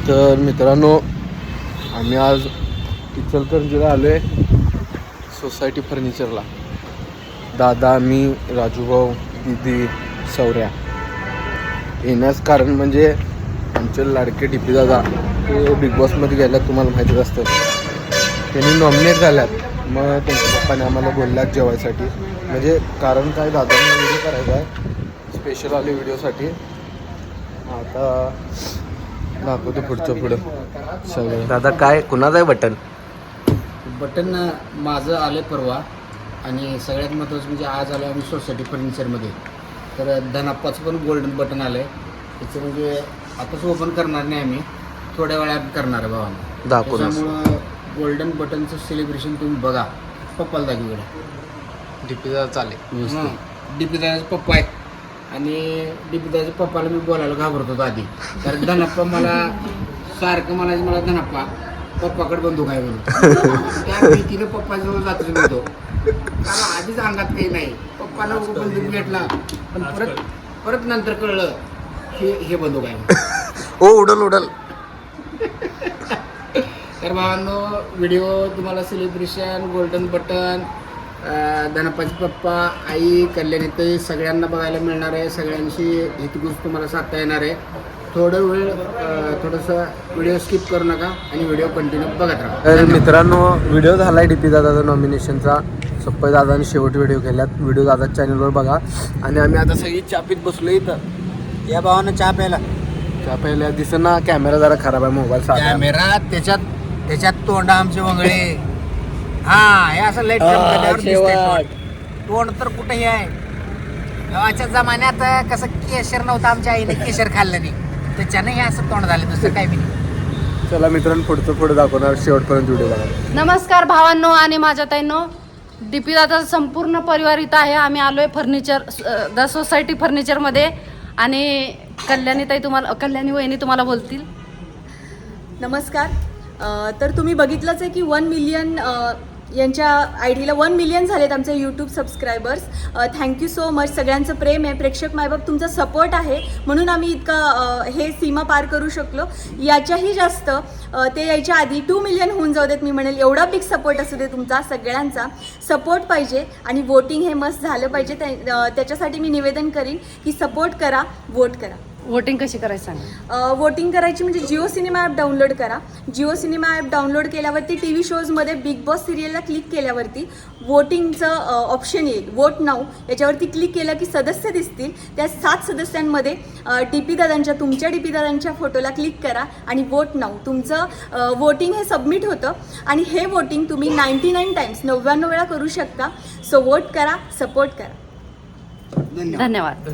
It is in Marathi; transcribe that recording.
तर मित्रांनो, आम्ही आज इचलकरंजीला आलो आहे सोसायटी फर्निचरला. दादा, मी, राजूभाऊ, दीदी, सौर्या. येण्यास कारण म्हणजे आमचे लाडके टिपी दादा ते बिग बॉसमध्ये गेल्यात, तुम्हाला माहितीच असतं. त्यांनी नॉमिनेट झाल्यात. मग त्यांच्या पप्पाने आम्हाला बोलल्यात जेवायसाठी. म्हणजे कारण काय, दादांना व्हिडिओ करायचा आहे, स्पेशल आले व्हिडिओसाठी. आता दाखवतो पुढं सगळं. दादा काय कुणाचं आहे बटन माझं आलं परवा. आणि सगळ्यात महत्त्वाचं म्हणजे आज आलं आम्ही सोसायटी फर्निचरमध्ये. तर धनाप्पाचं पण गोल्डन बटन आलं आहे. त्याचं म्हणजे आताच ओपन करणार नाही, आम्ही थोड्या वेळात करणार आहे भावानं. त्याच्यामुळं गोल्डन बटनचं सेलिब्रेशन तुम्ही बघा. पप्पाला दाखवलं डीपीदा चालेल. डीपीदाचा पप्पा आहे. आणि डीपीदाच्या पप्पाला मी बोलायला घाबरत होतो आधी, कारण धनाप्पा मला सारखं म्हणायचं, मला धनाप्पा पप्पाकडे बंदूक आहे म्हणून. त्या भीतीनं पप्पाजवळ जातच नव्हतो, कारण आधीच अंगात काही नाही. पप्पाला बंदूक घेतला, पण परत नंतर कळलं हे बंदूक आहे. उडल तर भावांनो, व्हिडिओ तुम्हाला सेलिब्रेशन, गोल्डन बटन, धनप्पाचे पप्पा, आई, कल्याणीताई सगळ्यांना बघायला मिळणार आहे. सगळ्यांशी हितगुज तुम्हाला साधता येणार आहे. थोडंसं व्हिडिओ स्किप करू नका आणि व्हिडिओ कंटिन्यू बघत राहा. तर मित्रांनो, व्हिडिओ झाला आहे डीपी दादाचा नॉमिनेशनचा. सप्पई दादाने शेवट व्हिडिओ केल्यात. व्हिडिओ दादा चॅनलवर बघा. आणि आम्ही आता सगळी चहा पीत बसलो इथं. या भावानं चहा प्यायला दिसना. कॅमेरा जरा खराब आहे मोबाईल. कॅमेरा त्याच्यात तोंड आमचे वंगळे. हे असं लाईट तोंड तर कुठेही आहे. गावाच्या जमान्यात कसं केशर नव्हतं, आमच्या आईने केशर खाल्लं नाही, त्याच्यानं हे असं तोंड झालं, दुसरं काही नाही. चला मित्रांनो, पुढे दाखवणार. शेवटपर्यंत व्हिडिओ बघा. नमस्कार भावांनो आणि माझ्या ताईंनो. डीपी दादाचा संपूर्ण परिवार इथं आहे. आम्ही आलोय द सोसायटी फर्निचरमध्ये. आणि कल्याणी वहिनी तुम्हाला बोलतील. नमस्कार. तर तुम्ही बघितलंच आहे की 1 मिलियन यांच्या आयडीला 1 मिलियन झालेत आमचे YouTube subscribers. Thank you so much. सगळ्यांचं प्रेम आहे, प्रेक्षक मायबाप तुमचा सपोर्ट आहे, म्हणून आम्ही इतका हे सीमा पार करू शकलो. याच्याही जास्त ते यायच्या आधी 2 मिलियन होऊन जाऊ देत. मी म्हणेल एवढा बिग सपोर्ट असू दे तुमचा. सगळ्यांचा सपोर्ट पाहिजे आणि वोटिंग हे मस्त झालं पाहिजे. त्याच्यासाठी मी निवेदन करीन की सपोर्ट करा, वोट करा. वोटिंग कशी करायची सांगा. वोटिंग करायची म्हणजे जिओ सिनेमा ॲप डाउनलोड करा. जिओ सिनेमा ॲप डाउनलोड केल्यावरती TV शोजमध्ये बिग बॉस सिरियलला क्लिक केल्यावरती वोटिंगचं ऑप्शन येईल. वोट नाऊ याच्यावरती क्लिक केलं की सदस्य दिसतील. त्या 7 सदस्यांमध्ये तुमच्या डीपी दादांच्या फोटोला क्लिक करा आणि वोट नाऊ तुमचं वोटिंग हे सबमिट होतं. आणि हे वोटिंग तुम्ही 99 टाइम्स 99 वेळा करू शकता. सो वोट करा, सपोर्ट करा. धन्यवाद.